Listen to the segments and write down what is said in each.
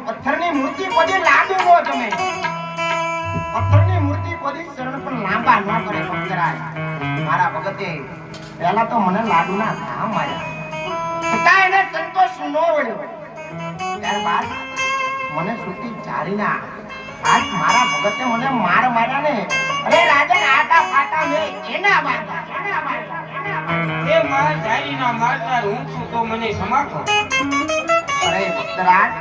પથ્થરની મૂર્તિ પડી લાડુ નો તમે પથ્થરની મૂર્તિ પડી શરણ પણ લાંબા ન કરે ભક્તરાય મારા ભગતે પહેલા તો મને લાડુના ઘા માર્યા છતાં એને સંતોષ ન વળ્યો ત્યારબાદ મને સુતી ચારીના આજ મારા ભગતે મને માર માર્યા ને અરે રાજન આટા ફાટા મે એના માર્યા એ માર ચારીના મારતા હું છું તો મને સમાખો અરે ભક્તરાજ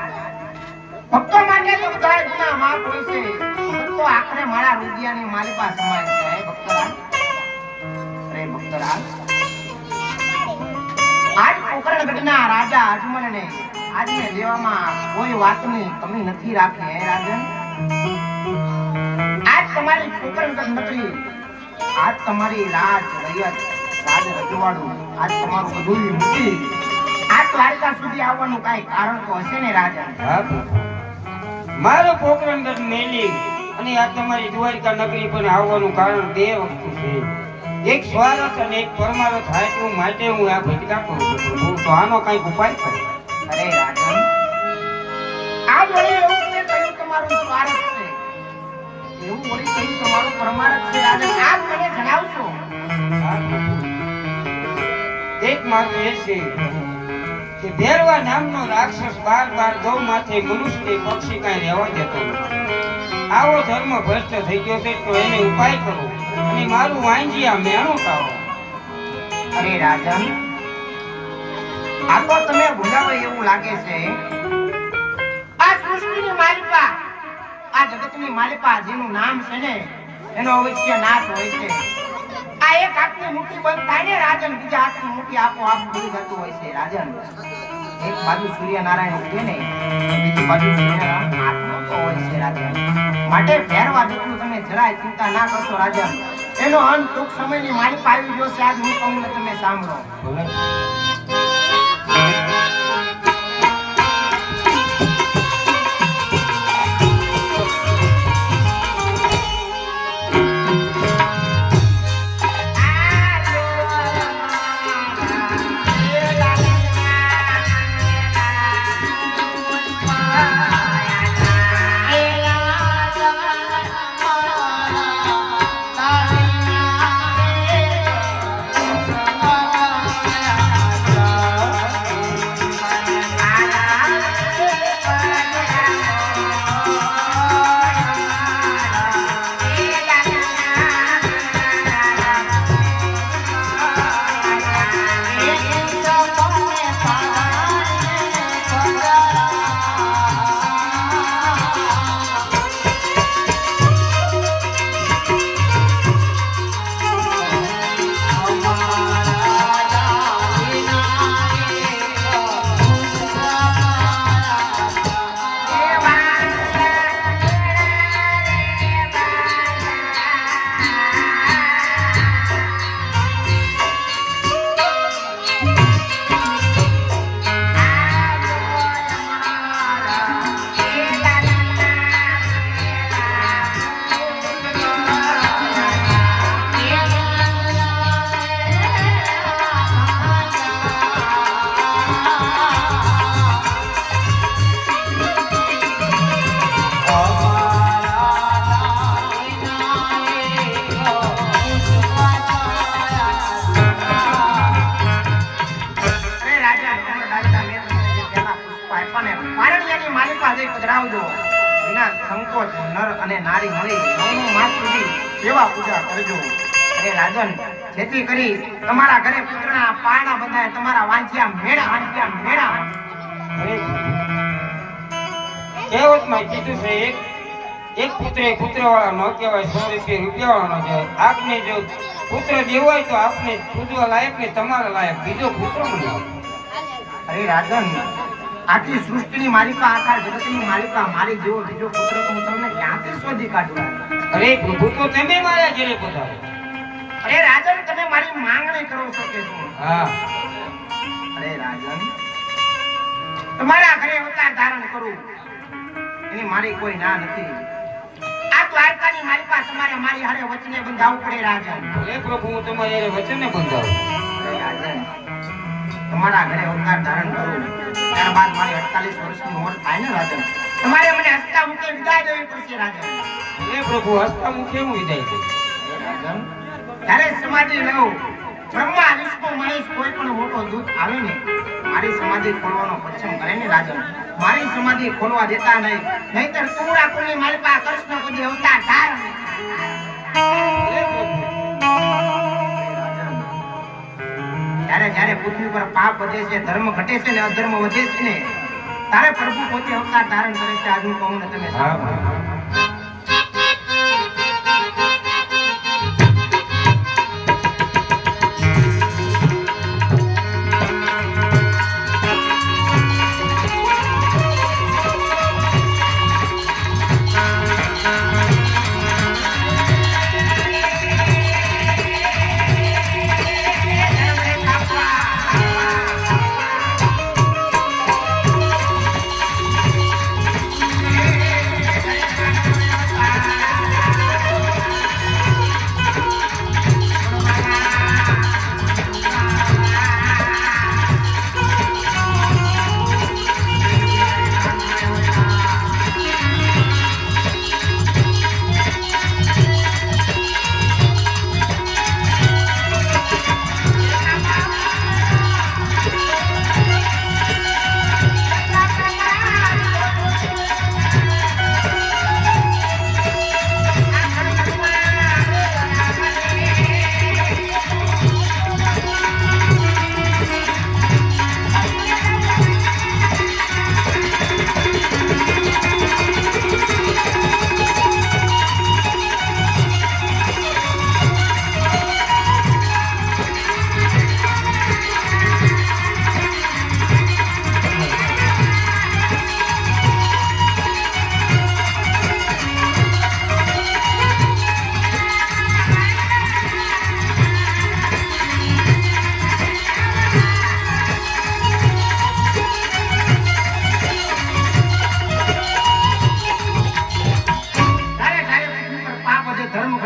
ભક્તો માટે તો બધા ગુના માફ હોય છે ભક્તો આખરે મારા રૂપિયાની માલિકા સમાન છે ભક્તરાજ અરે ભક્તરાજ આજ પોકરણગઢના રાજા અજમલને આજને દેવામાં કોઈ વાતની કમી નથી રાખી હે રાજન આજ તમારી પોકરણગઢ નગરી આજ તમારી રાજ રૈયત રાજ રજવાડું આજ તમારું બધું મૂકી આ દ્વારકા સુધી આવવાનું કઈ કારણ તો હશે ને રાજા મારો પોકરણગઢ મેલી અને આ તમારી દ્વારકા નગરી પર આવવાનું કારણ બે વસ્તુ છે એક સ્વાર્થ અને એક પરમાર્થ હાટવું માટે હું આ ભટકા કરું છું તો આનો કઈ ઉપાય કરે અરે રાજન આ વળી એવું કે કયું તમારું સ્વાર્થ છે એવું વળી કયું તમારું પરમાર્થ છે રાજન આપ મને જણાવશો એક માર્ગ એ છે કે ભેરવા નામનો રાક્ષસ બાર ગૌ માથે મનુષ્ય પક્ષી કાંઈ રહેવા દેતો નથી આવો ધર્મ ભ્રષ્ટ થઈ ગયો છે તો એને ઉપાય કરો અને મારું વાંજિયા મેણું કાઢો અરે રાજન આ તો તમે ભૂલાવે એવું લાગે છે આ સૃષ્ટિની માલિકા આ જગતની માલિકા જેનું નામ છે ને એનો અવશ્ય નાશ હોય છે આ એક હાથની મુઠ્ઠી બંધ થાય ને રાજન બીજા હાથની મુઠ્ઠી આપોઆપ ખુલી જતું હોય છે રાજન એક બાજુ સૂર્યનારાયણ ઉગે ને બીજી બાજુ સૂર્યનારાયણ હાથનો તો હોય પડશે રાજન. માટે ભેરવા દૂતનું તમે જરાય ચિંતા ના કરશો રાજન. એનો અંત ટૂંક સમયની મારી પાસે આવી ગયો છે. આજ હું કહું ને તમે સાંભળો. સંકોચ નર અને નારી મળી 9 માસ સુધી સેવા પૂજા કરજો. અરે રાજન, જેથી કરી તમારા ઘરે પુત્રના પારણા બંધાય, તમારા વાંચ્યા મેળા. કહેવતમાં કીધું છે એક પુત્રે પુત્રવાળા ન કહેવાય, 100 રૂપિયા રૂપિયાવાળા ન કહેવાય. આપને જો પુત્ર દેવો હોય તો આપને પૂજવા લાયક ને તમારા લાયક બીજો પુત્ર બનાવો. અરે રાજન, આખી સૃષ્ટિની માલિકા, આખા જગતની માલિકા, મારી જેવો બીજો પુત્ર તો હું તમને ક્યાંથી શોધી કાઢું? અરે પ્રભુ, તો તમે મારા ઘરે પધારો. અરે રાજન, તમે મારી માંગણી કરો છો કે શું? હા. અરે રાજન, તમારા ઘરે અવતાર ધારણ કરું એની મારી કોઈ ના નથી. આ દ્વારકાની માલિકા તમારે મારી હારે વચને બંધાવવું પડે રાજન. અરે પ્રભુ, હું તમારી હારે વચને બંધાવું. અરે રાજન, તમારા ઘરે અવતાર ધારણ કરું ત્યારબાદ મારી 48 વર્ષની ઉંમર થાય ને રાજન, તમારે મને હસતા મુખે વિદાય દેવી પડશે રાજન. એ પ્રભુ, હસતા મુખે હું વિદાય દઉં. રાજન, ત્યારે સમાધિ લઉં, બ્રહ્મા વિષ્ણુ મહેશ કોઈ પણ મોટો દૂત આવે ને મારી સમાધિ ખોલવાનો પછમ કરે ને રાજન, મારી સમાધિ ખોલવા દેતા નહીં, નહીતર તુરા કુળની માલિકા કૃષ્ણ કદી અવતાર ધારણ. જ્યારે પૃથ્વી પર પાપ વધે છે, ધર્મ ઘટે છે ને અધર્મ વધે છે ને, તારે પ્રભુ પોતે અવતાર ધારણ કરે છે. આજ હું કહું ને તમે સાંભળો.